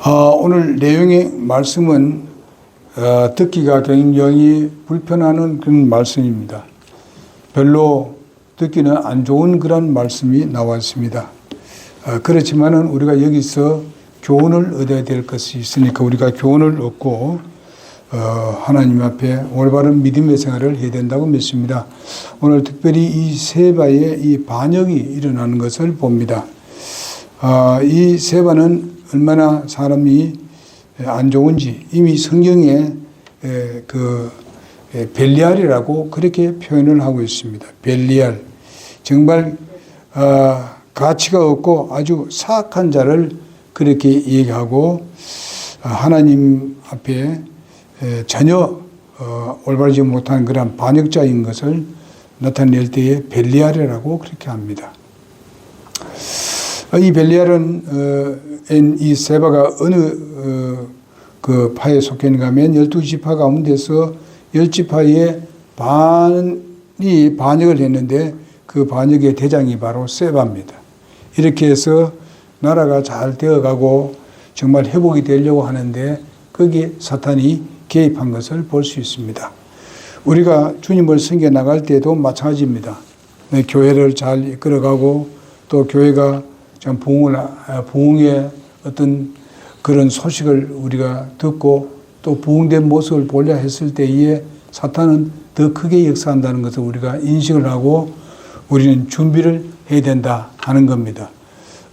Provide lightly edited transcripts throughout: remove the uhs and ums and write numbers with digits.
오늘 내용의 말씀은 듣기가 굉장히 불편한 그런 말씀입니다. 별로 듣기는 안 좋은 그런 말씀이 나왔습니다. 그렇지만은 우리가 여기서 교훈을 얻어야 될 것이 있으니까 우리가 교훈을 얻고 하나님 앞에 올바른 믿음의 생활을 해야 된다고 믿습니다. 오늘 특별히 이 세바의 이 반역이 일어나는 것을 봅니다. 이 세바는 얼마나 사람이 안 좋은지 이미 성경에 벨리알이라고 그렇게 표현을 하고 있습니다. 벨리알. 정말 가치가 없고 아주 사악한 자를 그렇게 얘기하고 하나님 앞에 전혀 올바르지 못한 그런 반역자인 것을 나타낼 때에 벨리알이라고 그렇게 합니다. 이 벨리알은 이 세바가 어느 그 파에 속해 있는가 하면 12지파 가운데서 10지파의 반이 반역을 했는데 그 반역의 대장이 바로 세바입니다. 이렇게 해서 나라가 잘 되어가고 정말 회복이 되려고 하는데 거기에 사탄이 개입한 것을 볼 수 있습니다. 우리가 주님을 섬겨 나갈 때도 마찬가지입니다. 교회를 잘 이끌어가고 또 교회가 참 부흥의 어떤 그런 소식을 우리가 듣고 또 부흥된 모습을 보려 했을 때에 사탄은 더 크게 역사한다는 것을 우리가 인식을 하고 우리는 준비를 해야 된다 하는 겁니다.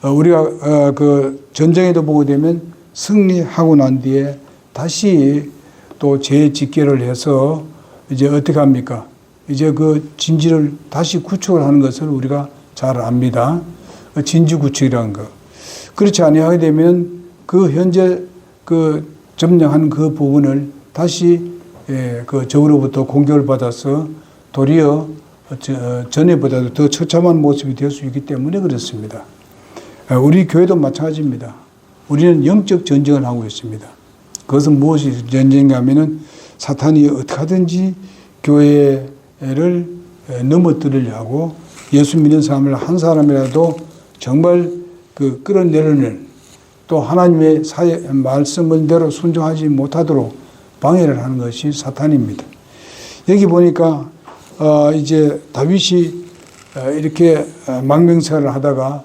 우리가 그 전쟁에도 보게 되면 승리하고 난 뒤에 다시 또 재집계를 해서 이제 어떻게 합니까? 이제 그 진지를 다시 구축을 하는 것을 우리가 잘 압니다. 진지 구축이라는 거. 그렇지 아니하게 되면 그 현재 그 점령한 그 부분을 다시 그 적으로부터 공격을 받아서 도리어 전에보다도 더 처참한 모습이 될 수 있기 때문에 그렇습니다. 우리 교회도 마찬가지입니다. 우리는 영적 전쟁을 하고 있습니다. 그것은 무엇이 전쟁인가 하면은 사탄이 어떻게 하든지 교회를 넘어뜨리려고 하고 예수 믿는 사람을 한 사람이라도 정말 그 끌어내려는 또 하나님의 말씀을 대로 순종하지 못하도록 방해를 하는 것이 사탄입니다. 여기 보니까 이제 다윗이 이렇게 망명사를 하다가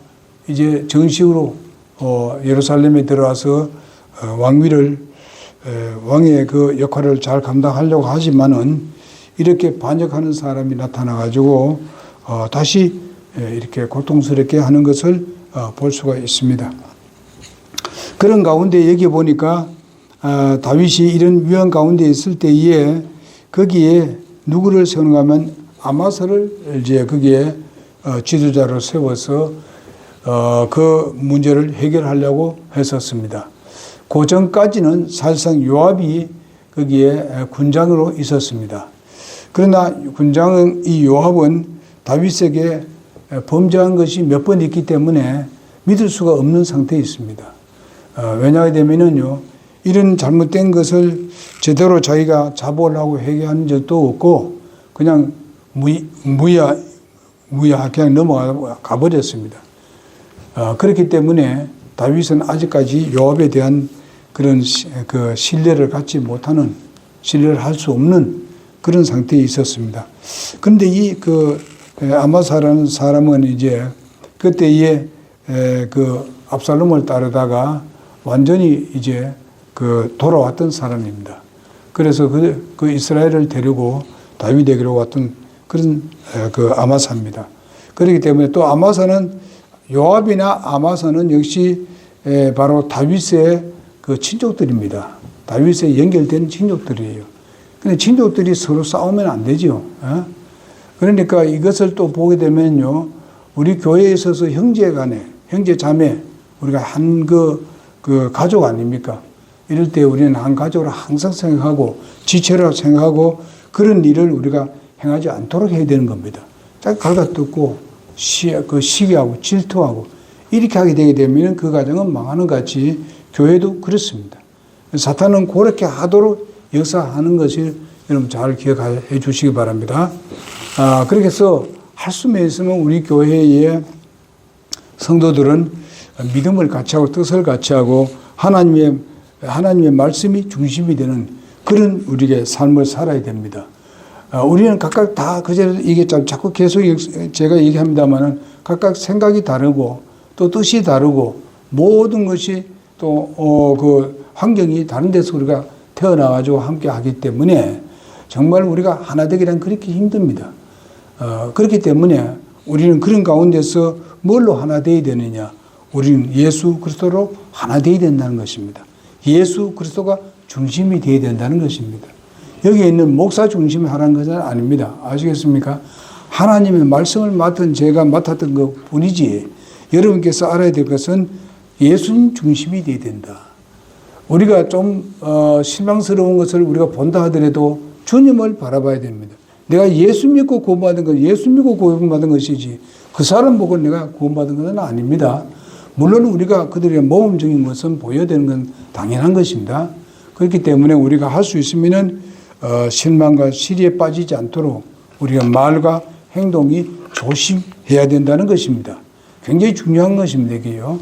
이제 정식으로 예루살렘에 들어와서 왕의 그 역할을 잘 감당하려고 하지만은 이렇게 반역하는 사람이 나타나가지고 다시 이렇게 고통스럽게 하는 것을 볼 수가 있습니다. 그런 가운데 여기 보니까 다윗이 이런 위험 가운데 있을 때에 거기에 누구를 세우는가 하면 아마사를 이제 거기에 지도자로 세워서 그 문제를 해결하려고 했었습니다. 그 전까지는 사실상 요압이 거기에 군장으로 있었습니다. 그러나 이 요압은 다윗에게 범죄한 것이 몇 번 있기 때문에 믿을 수가 없는 상태에 있습니다. 왜냐하면요, 이런 잘못된 것을 제대로 자기가 자복하고 회개한 적도 없고 그냥 무야 그냥 넘어가 버렸습니다. 그렇기 때문에 다윗은 아직까지 요압에 대한 그런 그 신뢰를 갖지 못하는, 신뢰를 할 수 없는 그런 상태에 있었습니다. 그런데 이 아마사라는 사람은 이제 그때에 그 압살롬을 따르다가 완전히 이제 돌아왔던 사람입니다. 그래서 그 이스라엘을 데리고 다윗에게로 왔던 그런 아마사입니다. 그렇기 때문에 또 요압이나 아마사는 역시 바로 다윗의 그 친족들입니다. 다윗에 연결된 친족들이에요. 근데 친족들이 서로 싸우면 안 되죠. 그러니까 이것을 또 보게 되면요, 우리 교회에 있어서 형제 간에, 형제 자매, 우리가 한 그 가족 아닙니까? 이럴 때 우리는 한 가족으로 항상 생각하고 지체라고 생각하고 그런 일을 우리가 행하지 않도록 해야 되는 겁니다. 딱 갈가뜯고 시기하고 질투하고 이렇게 하게 되게 되면 그 가정은 망하는 같이 교회도 그렇습니다. 사탄은 그렇게 하도록 역사하는 것을 여러분 잘 기억해 주시기 바랍니다. 그렇게 해서 할 수만 있으면 우리 교회의 성도들은 믿음을 같이 하고 뜻을 같이 하고 하나님의 말씀이 중심이 되는 그런 우리의 삶을 살아야 됩니다. 우리는 각각 다 그제도 이게 자꾸 계속 제가 얘기합니다만은 각각 생각이 다르고 또 뜻이 다르고 모든 것이 또 그 환경이 다른 데서 우리가 태어나가지고 함께 하기 때문에 정말 우리가 하나 되기란 그렇게 힘듭니다. 그렇기 때문에 우리는 그런 가운데서 뭘로 하나 되어야 되느냐? 우리는 예수 그리스도로 하나 되어야 된다는 것입니다. 예수 그리스도가 중심이 되어야 된다는 것입니다. 여기에 있는 목사 중심이 하라는 것은 아닙니다. 아시겠습니까? 하나님의 말씀을 맡은 제가 맡았던 것 뿐이지 여러분께서 알아야 될 것은 예수님 중심이 되어야 된다. 우리가 좀 실망스러운 것을 우리가 본다 하더라도 주님을 바라봐야 됩니다. 내가 예수 믿고 구원받은 건 예수 믿고 구원받은 것이지 그 사람 보고 내가 구원받은 것은 아닙니다. 물론 우리가 그들의 모험적인 것은 보여야 되는 건 당연한 것입니다. 그렇기 때문에 우리가 할 수 있으면은 실망과 시리에 빠지지 않도록 우리가 말과 행동이 조심해야 된다는 것입니다. 굉장히 중요한 것입니다. 이게요.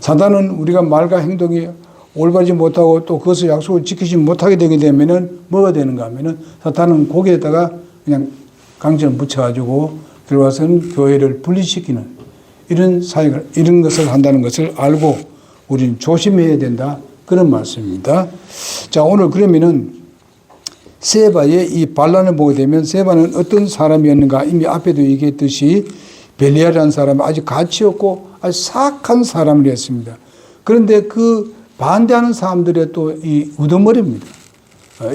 사단은 우리가 말과 행동이 올바르지 못하고 또 그것을 약속을 지키지 못하게 되게 되면은 뭐가 되는가 하면은 사탄은 거기에다가 그냥 강제를 붙여가지고 들어와서는 교회를 분리시키는 이런 것을 한다는 것을 알고 우리는 조심해야 된다. 그런 말씀입니다. 자, 오늘 그러면은 세바의 이 반란을 보게 되면 세바는 어떤 사람이었는가 이미 앞에도 얘기했듯이 벨리알이라는 사람은 아주 가치 없고 아주 사악한 사람이었습니다. 그런데 그 반대하는 사람들의 또 이 우두머리입니다.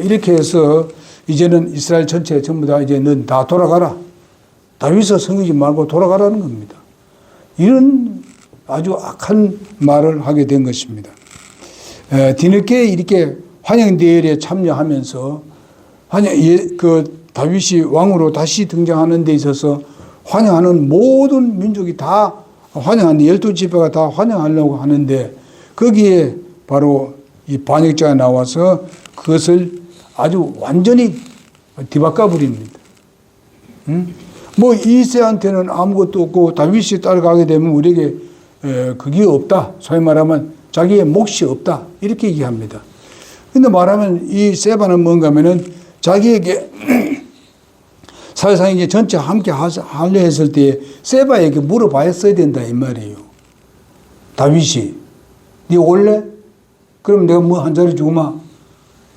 이렇게 해서 이제는 이스라엘 전체 전부 다 이제 넌 다 돌아가라. 다윗을 섬기지 말고 돌아가라는 겁니다. 이런 아주 악한 말을 하게 된 것입니다. 뒤늦게 이렇게 환영대회에 참여하면서 다윗이 왕으로 다시 등장하는 데 있어서 환영하는 모든 민족이 다 환영하는 12지파가 다 환영하려고 하는데 거기에 바로 이 반역자가 나와서 그것을 아주 완전히 뒤바꿔 버립니다. 뭐 이새한테는 아무것도 없고 다윗이 따라가게 되면 우리에게 그게 없다. 소위 말하면 자기의 몫이 없다. 이렇게 얘기합니다. 근데 말하면 이 세바는 뭔가 하면은 자기에게 사실상 이제 전체 함께 하려 했을 때 세바에게 물어봐야 된다 이 말이에요. 다윗이 네 올래? 그럼 내가 뭐 한 자리 주고마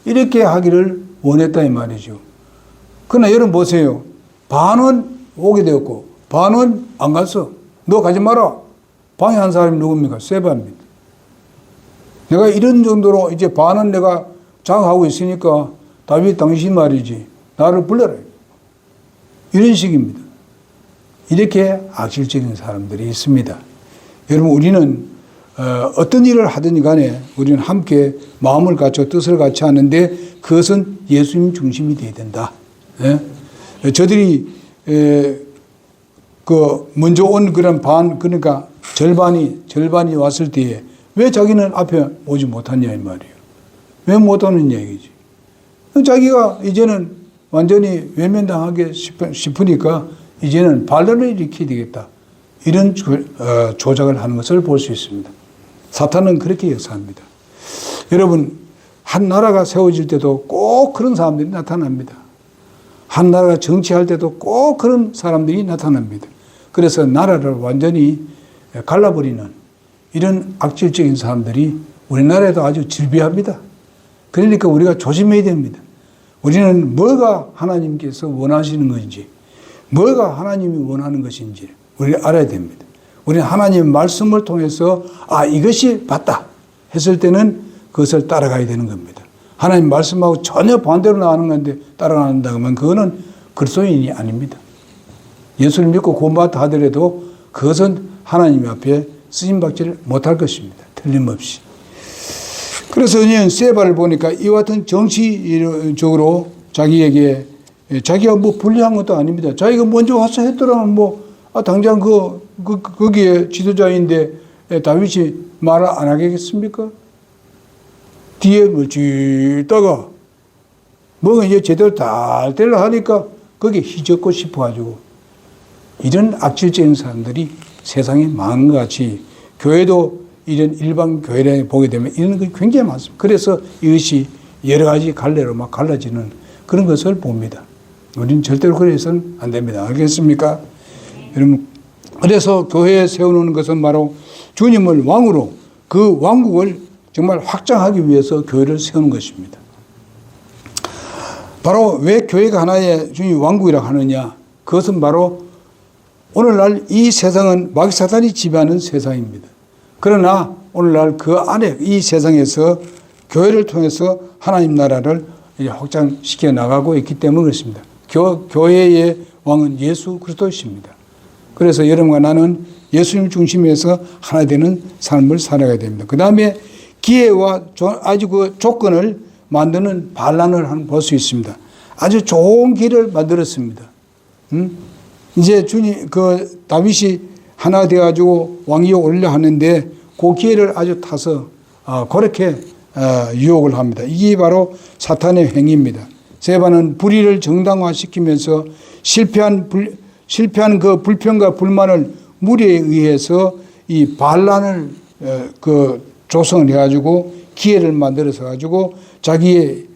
이렇게 하기를 원했다 이 말이죠. 그러나 여러분 보세요. 반은 오게 되었고 반은 안 갔어. 너 가지 마라. 방해한 사람이 누굽니까? 세바입니다. 내가 이런 정도로 이제 반은 내가 장악하고 있으니까 다윗 당신 말이지 나를 불러라. 이런 식입니다. 이렇게 악질적인 사람들이 있습니다. 여러분 우리는 어떤 일을 하든 간에 우리는 함께 마음을 갖춰 뜻을 같이 하는데 그것은 예수님 중심이 되어야 된다. 예? 저들이 먼저 온 그런 그러니까 절반이 왔을 때에 왜 자기는 앞에 오지 못했냐 이 말이에요. 왜 못 오느냐 이거지. 자기가 이제는 완전히 외면당하게 싶으니까 이제는 반란을 일으켜야 되겠다. 이런 조작을 하는 것을 볼 수 있습니다. 사탄은 그렇게 역사합니다. 여러분 한 나라가 세워질 때도 꼭 그런 사람들이 나타납니다. 한 나라가 정치할 때도 꼭 그런 사람들이 나타납니다. 그래서 나라를 완전히 갈라버리는 이런 악질적인 사람들이 우리나라에도 아주 질비합니다. 그러니까 우리가 조심해야 됩니다. 우리는 뭐가 하나님께서 원하시는 것인지, 뭐가 하나님이 원하는 것인지 우리가 알아야 됩니다. 우리는 하나님의 말씀을 통해서 이것이 맞다 했을 때는 그것을 따라가야 되는 겁니다. 하나님 말씀하고 전혀 반대로 나가는 건데 따라간다 그러면 그거는 그리스도인이 아닙니다. 예수를 믿고 구원받다 하더라도 그것은 하나님 앞에 쓰임받지를 못할 것입니다. 틀림없이. 그래서 세바를 보니까 이와 같은 정치적으로 자기가 뭐 불리한 것도 아닙니다. 자기가 먼저 와서 했더라면 당장 거기에 지도자인데 다윗이 말을 안 하겠습니까? 뒤에 멀찍다가 뭔가 이제 제대로 달달라 하니까 거기에 휘젓고 싶어가지고 이런 악질적인 사람들이 세상에 많은 것 같이 교회도 이런 일반 교회를 보게 되면 이런 게 굉장히 많습니다. 그래서 이것이 여러 가지 갈래로 막 갈라지는 그런 것을 봅니다. 우리는 절대로 그래서는 안 됩니다. 알겠습니까? 여러분, 그래서 교회에 세우는 것은 바로 주님을 왕으로 그 왕국을 정말 확장하기 위해서 교회를 세우는 것입니다. 바로 왜 교회가 하나의 주님 왕국이라고 하느냐? 그것은 바로 오늘날 이 세상은 마귀 사탄이 지배하는 세상입니다. 그러나 오늘날 그 안에 이 세상에서 교회를 통해서 하나님 나라를 확장시켜 나가고 있기 때문에 그렇습니다. 교회의 왕은 예수 그리스도이십니다. 그래서 여러분과 나는 예수님 중심에서 하나 되는 삶을 살아가야 됩니다. 그 다음에 기회와 아주 그 조건을 만드는 반란을 한번 볼 수 있습니다. 아주 좋은 길을 만들었습니다. 이제 주님, 다윗이 하나 되어가지고 왕위에 올려 하는데 그 기회를 아주 타서 그렇게 유혹을 합니다. 이게 바로 사탄의 행위입니다. 세반은 불의를 정당화시키면서 실패한 그 불평과 불만을 무리에 의해서 이 반란을 조성을 해가지고 기회를 만들어서 가지고 자기의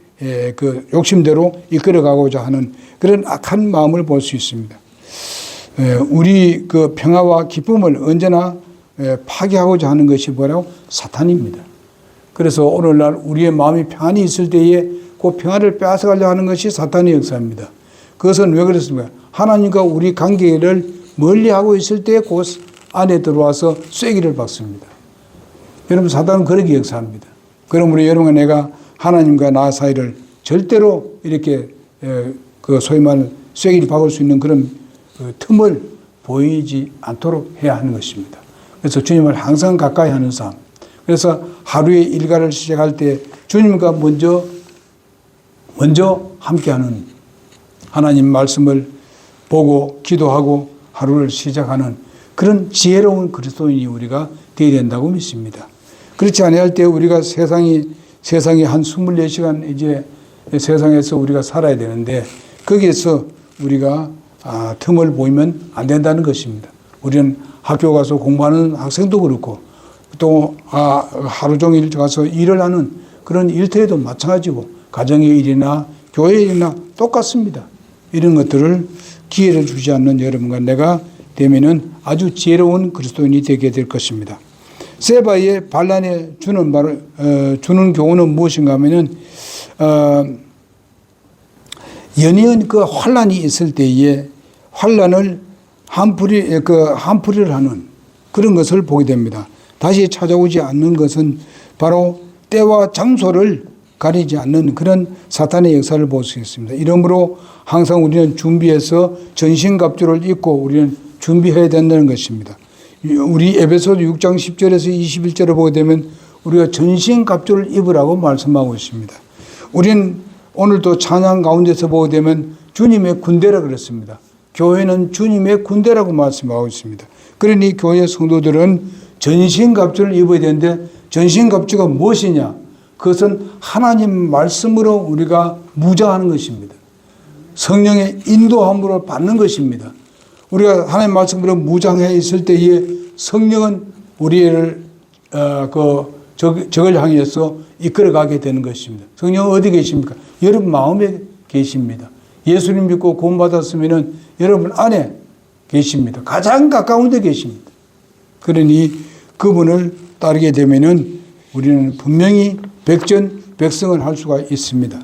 그 욕심대로 이끌어가고자 하는 그런 악한 마음을 볼 수 있습니다. 우리 그 평화와 기쁨을 언제나 파괴하고자 하는 것이 뭐라고? 사탄입니다. 그래서 오늘날 우리의 마음이 평안히 있을 때에 그 평화를 빼앗아가려고 하는 것이 사탄의 역사입니다. 그것은 왜 그렇습니까? 하나님과 우리 관계를 멀리하고 있을 때 그 안에 들어와서 쐐기를 박습니다. 여러분, 사탄은 그렇게 역사합니다. 그러므로 여러분과 내가 하나님과 나 사이를 절대로 이렇게 그 소위 말하는 쐐기를 박을 수 있는 그런 틈을 보이지 않도록 해야 하는 것입니다. 그래서 주님을 항상 가까이 하는 삶. 그래서 하루의 일과를 시작할 때 주님과 먼저 함께하는 하나님 말씀을 보고 기도하고 하루를 시작하는 그런 지혜로운 그리스도인이 우리가 되어야 된다고 믿습니다. 그렇지 아니할 때 우리가 세상이 한 24시간 이제 세상에서 우리가 살아야 되는데 거기에서 우리가 틈을 보이면 안 된다는 것입니다. 우리는 학교 가서 공부하는 학생도 그렇고 또 하루 종일 가서 일을 하는 그런 일터에도 마찬가지고 가정의 일이나 교회의 일이나 똑같습니다. 이런 것들을 기회를 주지 않는 여러분과 내가 되면은 아주 지혜로운 그리스도인이 되게 될 것입니다. 세바의 반란에 주는 교훈은 무엇인가 하면은 연이은 그 환란이 있을 때에 환란을 한풀이를 하는 그런 것을 보게 됩니다. 다시 찾아오지 않는 것은 바로 때와 장소를 가리지 않는 그런 사탄의 역사를 볼 수 있습니다. 이러므로 항상 우리는 준비해서 전신갑주를 입고 우리는 준비해야 된다는 것입니다. 우리 에베소서 6장 10절에서 21절을 보게 되면 우리가 전신갑주를 입으라고 말씀하고 있습니다. 우리는 오늘도 찬양 가운데서 보게 되면 주님의 군대라 그랬습니다. 교회는 주님의 군대라고 말씀하고 있습니다. 그러니 교회 성도들은 전신갑주를 입어야 되는데 전신갑주가 무엇이냐? 그것은 하나님 말씀으로 우리가 무장하는 것입니다. 성령의 인도함으로 받는 것입니다. 우리가 하나님 말씀으로 무장해 있을 때에 성령은 우리를 적을 향해서 이끌어가게 되는 것입니다. 성령은 어디 계십니까? 여러분 마음에 계십니다. 예수님 믿고 구원받았으면 여러분 안에 계십니다. 가장 가까운 데 계십니다. 그러니 그분을 따르게 되면은 우리는 분명히 백전백승을 할 수가 있습니다.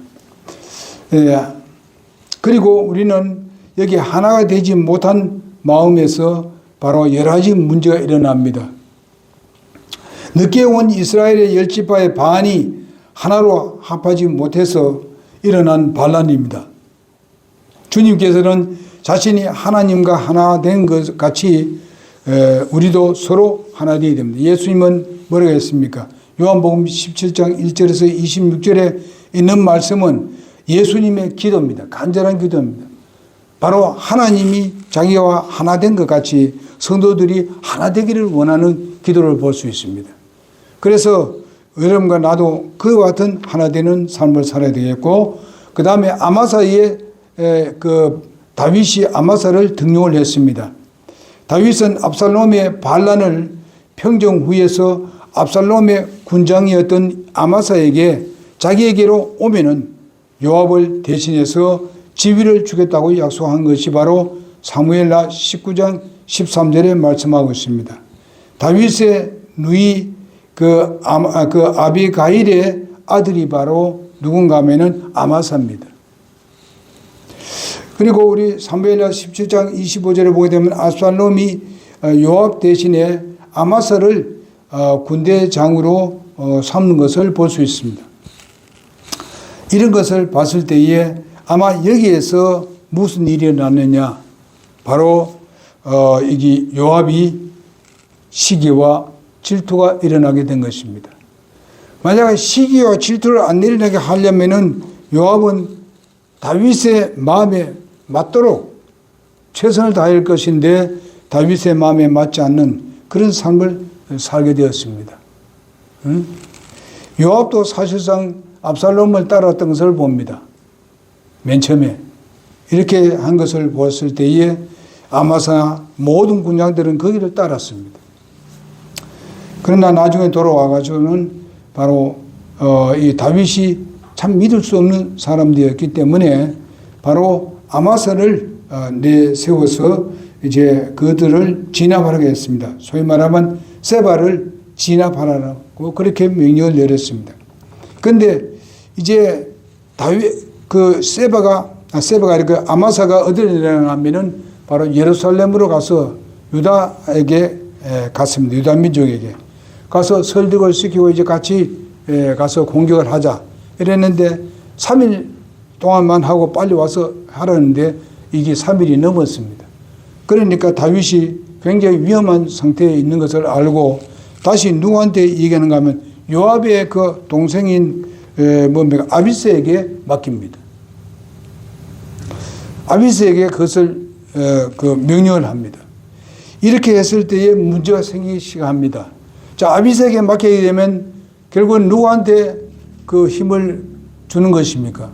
그리고 우리는 여기 하나가 되지 못한 마음에서 바로 여러 가지 문제가 일어납니다. 늦게 온 이스라엘의 10지파의 반이 하나로 합하지 못해서 일어난 반란입니다. 주님께서는 자신이 하나님과 하나 된 것 같이 우리도 서로 하나 되어야 됩니다. 예수님은 뭐라고 했습니까? 요한복음 17장 1절에서 26절에 있는 말씀은 예수님의 기도입니다. 간절한 기도입니다. 바로 하나님이 자기와 하나 된 것 같이 성도들이 하나 되기를 원하는 기도를 볼 수 있습니다. 그래서 여러분과 나도 그와 같은 하나 되는 삶을 살아야 되겠고, 그 다음에 아마사의 다윗이 아마사를 등용을 했습니다. 다윗은 압살롬의 반란을 평정 후에서 압살롬의 군장이었던 아마사에게 자기에게로 오면은 요압을 대신해서 지위를 주겠다고 약속한 것이 바로 사무엘하 19장 13절에 말씀하고 있습니다. 다윗의 누이 아비가일의 아들이 바로 누군가 하면은 아마사입니다. 그리고 우리 사무엘하 17장 25절에 보게 되면 압살롬이 요압 대신에 아마사를 군대장으로 삼는 것을 볼 수 있습니다. 이런 것을 봤을 때에 아마 여기에서 무슨 일이 일어났느냐, 바로 이게 요압이 시기와 질투가 일어나게 된 것입니다. 만약에 시기와 질투를 안 일어나게 하려면은 요압은 다윗의 마음에 맞도록 최선을 다할 것인데 다윗의 마음에 맞지 않는 그런 삶을 살게 되었습니다. 요압도 사실상 압살롬을 따랐던 것을 봅니다. 맨 처음에 이렇게 한 것을 보았을 때에 아마사 모든 군장들은 거기를 따랐습니다. 그러나 나중에 돌아와가지고는 바로 이 다윗이 참 믿을 수 없는 사람들이었기 때문에 바로 아마사를 내세워서 이제 그들을 진압하게 했습니다. 소위 말하면 세바를 진압하라고 그렇게 명령을 내렸습니다. 그런데 이제 아마사가 어디로 내려가면은 바로 예루살렘으로 가서 유다에게 갔습니다. 유다 민족에게 가서 설득을 시키고 이제 같이 가서 공격을 하자 이랬는데 3일 동안만 하고 빨리 와서 하라는데 이게 3일이 넘었습니다. 그러니까 다윗이 굉장히 위험한 상태에 있는 것을 알고 다시 누구한테 얘기하는가 하면 요압의 그 동생인 아비새에게 맡깁니다. 아비새에게 그것을 명령을 합니다. 이렇게 했을 때에 문제가 생기기 시작합니다. 자, 아비새에게 맡기게 되면 결국은 누구한테 그 힘을 주는 것입니까?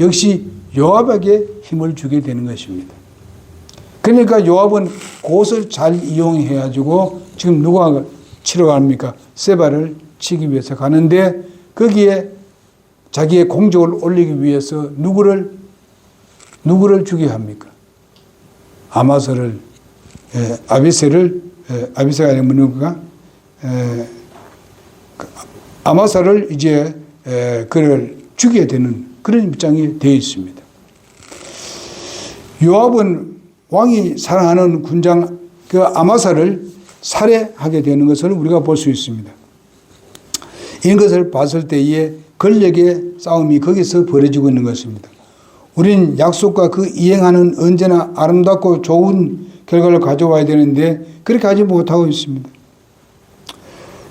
역시 요압에게 힘을 주게 되는 것입니다. 그러니까 요압은 그것을 잘 이용해가지고 지금 누가 치러 갑니까? 세바를 치기 위해서 가는데 거기에 자기의 공적을 올리기 위해서 누구를 죽여야 합니까? 아마사를, 아비새가 아니면 누군가? 아마사를 이제 그를 죽여야 되는 그런 입장이 되어 있습니다. 요압은 왕이 사랑하는 군장 그 아마사를 살해하게 되는 것을 우리가 볼 수 있습니다. 이런 것을 봤을 때에 권력의 싸움이 거기서 벌어지고 있는 것입니다. 우리는 약속과 그 이행하는 언제나 아름답고 좋은 결과를 가져와야 되는데 그렇게 하지 못하고 있습니다.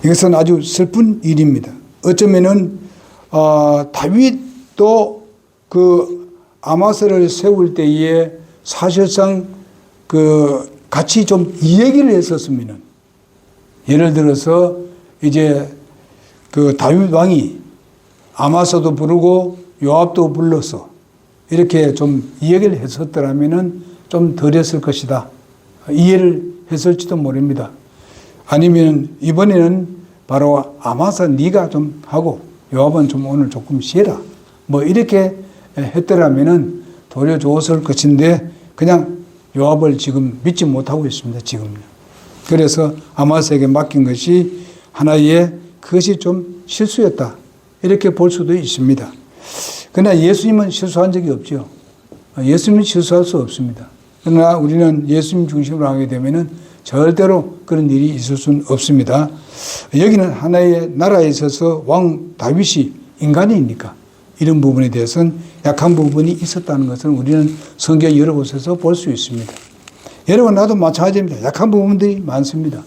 이것은 아주 슬픈 일입니다. 어쩌면은 다윗도 그 아마사를 세울 때에 사실상 같이 좀 이 얘기를 했었으면은, 예를 들어서 이제 그 다윗 왕이 아마사도 부르고 요압도 불러서 이렇게 좀 이 얘기를 했었더라면은 좀 덜했을 것이다. 이해를 했을지도 모릅니다. 아니면 이번에는 바로 아마사 네가 좀 하고 요압은 좀 오늘 조금 쉬라. 뭐 이렇게 했더라면은 도리어 좋았을 것인데 그냥 요압을 지금 믿지 못하고 있습니다. 지금요. 그래서 아마사에게 맡긴 것이 하나의 그것이 좀 실수였다. 이렇게 볼 수도 있습니다. 그러나 예수님은 실수한 적이 없죠. 예수님은 실수할 수 없습니다. 그러나 우리는 예수님 중심으로 하게 되면은 절대로 그런 일이 있을 수는 없습니다. 여기는 하나의 나라에 있어서 왕 다윗이 인간이니까 이런 부분에 대해서는 약한 부분이 있었다는 것을 우리는 성경 여러 곳에서 볼 수 있습니다. 여러분, 나도 마찬가지입니다. 약한 부분들이 많습니다.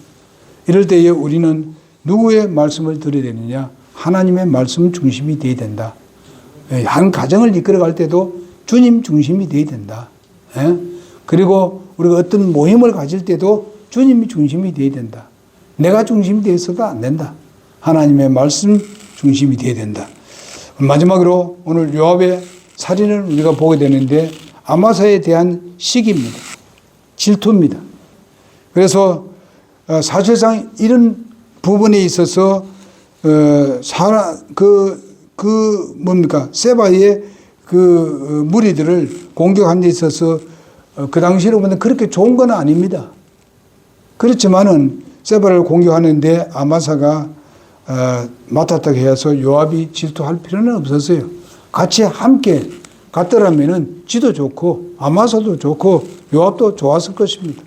이럴 때에 우리는 누구의 말씀을 들어야 되느냐? 하나님의 말씀 중심이 되어야 된다. 한 가정을 이끌어갈 때도 주님 중심이 되어야 된다. 그리고 우리가 어떤 모임을 가질 때도 주님이 중심이 되어야 된다. 내가 중심이 되어서도 안 된다. 하나님의 말씀 중심이 되어야 된다. 마지막으로 오늘 요압의 살인을 우리가 보게 되는데 아마사에 대한 시기입니다. 질투입니다. 그래서 사실상 이런 부분에 있어서 뭡니까 세바의 그 무리들을 공격한 데 있어서 그 당시로 보면 그렇게 좋은 건 아닙니다. 그렇지만은 세바를 공격하는데 아마사가 맡았다고 해서 요압이 질투할 필요는 없었어요. 같이 함께 갔더라면은 지도 좋고 아마사도 좋고 요압도 좋았을 것입니다.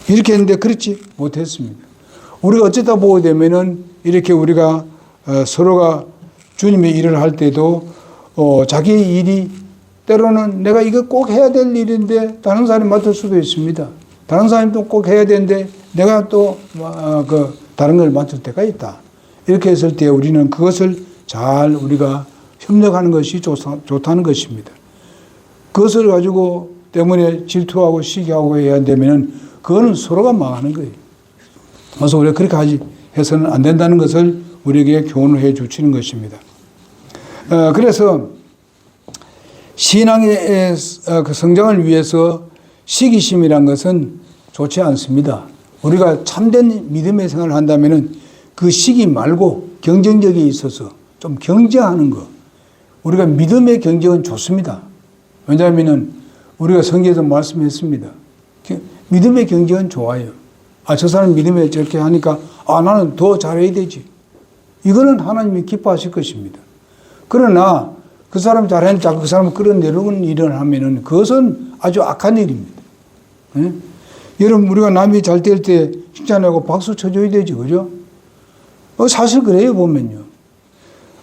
이렇게 했는데 그렇지 못했습니다. 우리가 어쩌다 보게 되면은 이렇게 우리가 서로가 주님의 일을 할 때도 자기 일이 때로는 내가 이거 꼭 해야 될 일인데 다른 사람이 맡을 수도 있습니다. 다른 사람이 또 꼭 해야 되는데 내가 또 다른 걸 맡을 때가 있다. 이렇게 했을 때 우리는 그것을 잘 우리가 협력하는 것이 좋다는 것입니다. 그것을 가지고 때문에 질투하고 시기하고 해야 되면은 그거는 서로가 망하는 거예요. 그래서 우리가 그렇게 해서는 안 된다는 것을 우리에게 교훈을 해 주시는 것입니다. 그래서 신앙의 그 성장을 위해서 시기심이란 것은 좋지 않습니다. 우리가 참된 믿음의 생활을 한다면은 그 시기 말고 경쟁력에 있어서 좀 경쟁하는 거. 우리가 믿음의 경쟁은 좋습니다. 왜냐하면은 우리가 성경에서 말씀했습니다. 믿음의 경쟁은 좋아요. 저 사람 믿음에 저렇게 하니까 나는 더 잘해야 되지. 이거는 하나님이 기뻐하실 것입니다. 그러나 그 사람 잘하니까 그 사람을 끌어내려는 일을 하면은 그것은 아주 악한 일입니다. 네? 여러분 우리가 남이 잘 될 때 칭찬하고 박수 쳐줘야 되지, 그죠? 사실 그래요 보면요.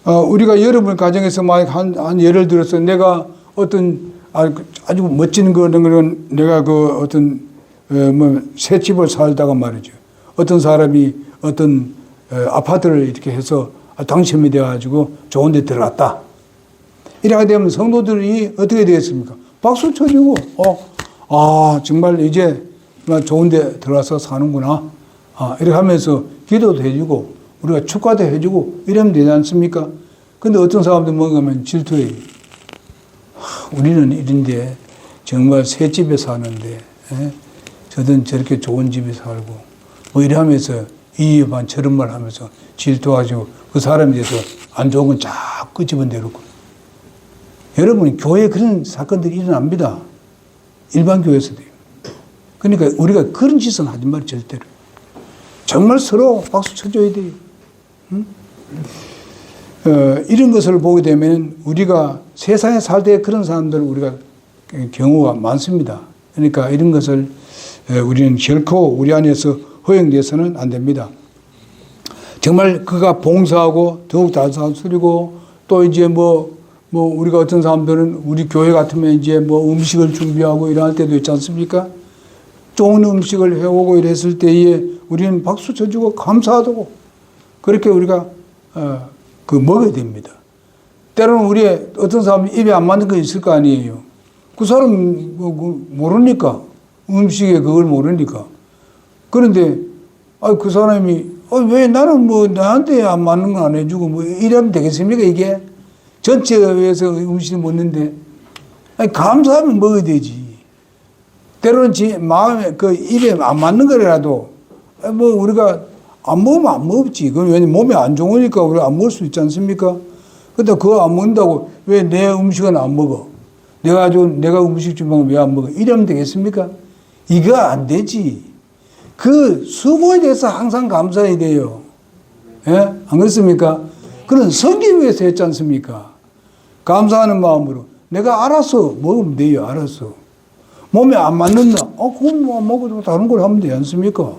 우리가 여러분 가정에서 한 예를 들어서 내가 어떤 아주 멋진 그런 내가 그 어떤 새 집을 살다가 말이죠. 어떤 사람이 어떤 아파트를 이렇게 해서 당첨이 되어가지고 좋은 데 들어갔다. 이렇게 되면 성도들이 어떻게 되겠습니까? 박수 쳐주고, 정말 이제 좋은 데 들어와서 사는구나. 이렇게 하면서 기도도 해주고, 우리가 축하도 해주고, 이러면 되지 않습니까? 근데 어떤 사람들 뭔가 하면 질투해요. 우리는 이런데 정말 새 집에 사는데, 저든 저렇게 좋은 집에 살고, 이래 하면서 이 반 저런 말 하면서 질투하시고 그 사람에 대해서 안 좋은 건 자꾸 집어내놓고. 여러분, 교회에 그런 사건들이 일어납니다. 일반 교회에서도요. 그러니까 우리가 그런 짓은 하지 말아요, 절대로. 정말 서로 박수 쳐줘야 돼요. 응? 이런 것을 보게 되면 우리가 세상에 살 때 그런 사람들 우리가 경우가 많습니다. 그러니까 이런 것을 우리는 결코 우리 안에서 허용돼서는 안 됩니다. 정말 그가 봉사하고 더욱 다사스리고 또 이제 우리가 어떤 사람들은 우리 교회 같으면 이제 음식을 준비하고 일어날 때도 있지 않습니까? 좋은 음식을 해오고 이랬을 때에 우리는 박수 쳐주고 감사하다고 그렇게 우리가 먹어야 됩니다. 때로는 우리의 어떤 사람이 입에 안 맞는 거 있을 거 아니에요. 그 사람 모르니까 음식에 그걸 모르니까. 그런데 그 사람이 왜 나는 나한테 안 맞는 거 안 해주고 이러면 되겠습니까 이게? 전체에서 음식을 먹는데 감사하면 먹어야 되지. 때로는 마음에 입에 안 맞는 거라도 우리가 안 먹으면 안 먹지. 그건 왜냐면 몸에 안 좋으니까 우리가 안 먹을 수 있지 않습니까? 근데 그거 안 먹는다고 왜 내 음식은 안 먹어? 내가 음식 주면 왜 안 먹어? 이러면 되겠습니까? 이거 안 되지. 그 수고에 대해서 항상 감사해야 돼요. 예? 안 그렇습니까? 그런 성기를 위해서 했지 않습니까? 감사하는 마음으로. 내가 알아서 먹으면 돼요. 알아서. 몸에 안 맞는다. 그건 안 먹어도 다른 걸 하면 되지 않습니까?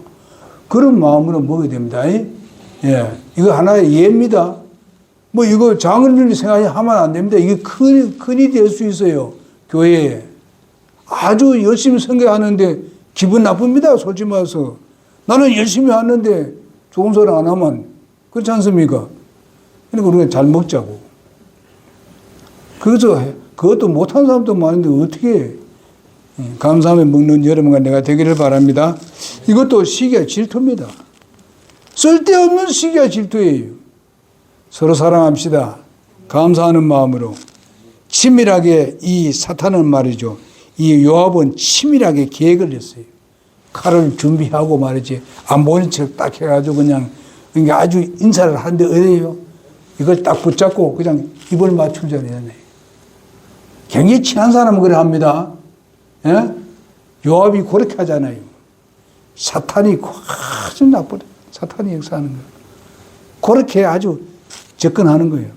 그런 마음으로 먹어야 됩니다. 예. 이거 하나의 예입니다. 이거 장은일이 생각하면 안 됩니다. 이게 큰일이 될 수 있어요. 교회에. 아주 열심히 선교하는데 기분 나쁩니다. 솔직히 말해서. 나는 열심히 하는데 좋은 소리 안 하면 그렇지 않습니까? 그러니까 우리가 잘 먹자고. 그래서 그것도 못한 사람도 많은데 어떻게 감사하며 먹는 여러분과 내가 되기를 바랍니다. 이것도 시기와 질투입니다. 쓸데없는 시기와 질투예요. 서로 사랑합시다. 감사하는 마음으로. 치밀하게 이 사탄은 말이죠. 이 요압은 치밀하게 계획을 했어요. 칼을 준비하고 말이지 안 보는 척 딱 해가지고 그냥 그러니까 아주 인사를 하는데 어디에요? 이걸 딱 붙잡고 그냥 입을 맞추잖아요. 굉장히 친한 사람은 그래 합니다. 예? 요압이 그렇게 하잖아요. 사탄이 아주 나쁘다. 사탄이 역사하는 거예요. 그렇게 아주 접근하는 거예요.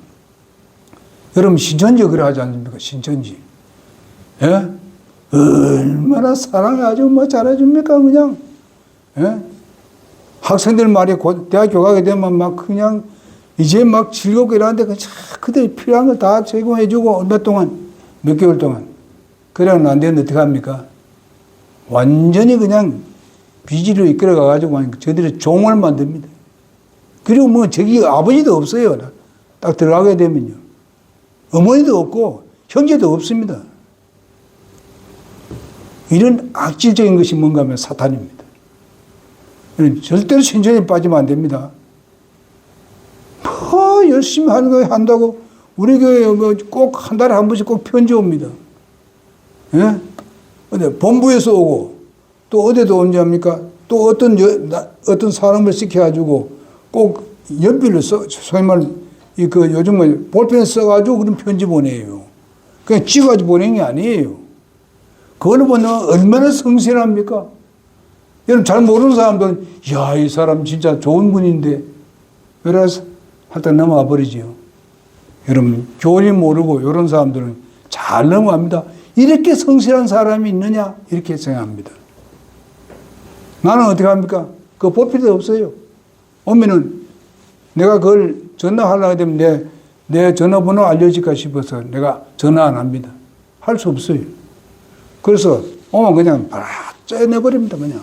여러분 신천지 그래 하지 않습니까? 신천지. 예? 얼마나 사랑을 아주 뭐 잘해줍니까? 그냥. 예? 학생들 말이 곧 대학교 가게 되면 막 그냥 이제 막 즐겁게 일하는데 그들 필요한 걸 다 제공해주고 몇 개월 동안. 그래는 안 되는데 어떻게 합니까? 완전히 그냥 비지로 이끌어가가지고 저들의 종을 만듭니다. 그리고 뭐 저기 아버지도 없어요. 딱 들어가게 되면요. 어머니도 없고 형제도 없습니다. 이런 악질적인 것이 뭔가 하면 사탄입니다. 절대로 신천지에 빠지면 안 됩니다. 뭐 열심히 하는 거 한다고 우리 교회 꼭 한 달에 한 번씩 꼭 편지 옵니다. 예? 근데 본부에서 오고 또 어디도 언제 합니까? 또 어떤 사람을 시켜가지고 꼭 연필로 소위 말해 요즘은 볼펜 써가지고 그런 편지 보내요. 그냥 찍어가지고 보내는 게 아니에요. 그걸 보면 얼마나 성실합니까? 여러분 잘 모르는 사람들은 야, 이 사람 진짜 좋은 분인데 그래서 하여튼 넘어가 버리지요. 여러분 교리 모르고 이런 사람들은 잘 넘어갑니다. 이렇게 성실한 사람이 있느냐 이렇게 생각합니다. 나는 어떻게 합니까? 그거 볼 필요도 없어요. 오면은 내가 그걸 전화하려고 되면 내 전화번호 알려질까 싶어서 내가 전화 안 합니다. 할 수 없어요. 그래서 오면 그냥 바로 째내버립니다. 그냥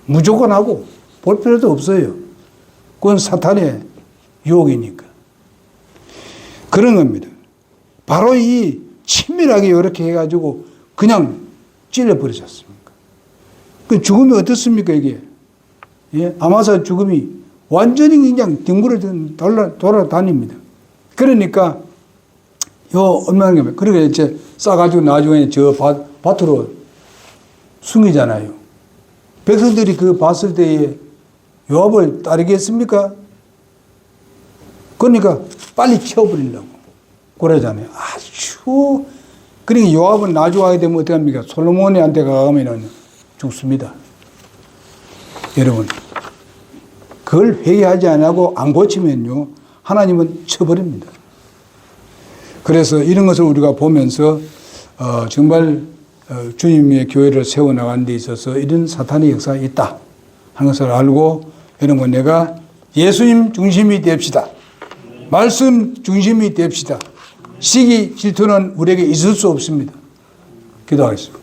무조건 하고 볼 필요도 없어요. 그건 사탄의 유혹이니까. 그런 겁니다. 바로 이 친밀하게 이렇게 해가지고 그냥 찔러버리지 않습니까? 그 죽음이 어떻습니까, 이게? 예? 아마사 죽음이 완전히 그냥 뒹굴어 돌아다닙니다. 그러니까, 얼마나, 그러니까 이제 싸가지고 나중에 저 밭으로 숨기잖아요. 백성들이 그 봤을 때에 요압을 따르겠습니까? 그러니까 빨리 치워버리려고 그러잖아요. 아주. 그러니까 요압은 나중에 하게 되면 어떻게 합니까? 솔로몬한테 가면 죽습니다. 여러분. 그걸 회개하지 않고 안 고치면요. 하나님은 쳐버립니다. 그래서 이런 것을 우리가 보면서 정말 주님의 교회를 세워나가는 데 있어서 이런 사탄의 역사가 있다 하는 것을 알고 여러분 내가 예수님 중심이 됩시다. 말씀 중심이 됩시다. 시기 질투는 우리에게 있을 수 없습니다. 기도하겠습니다.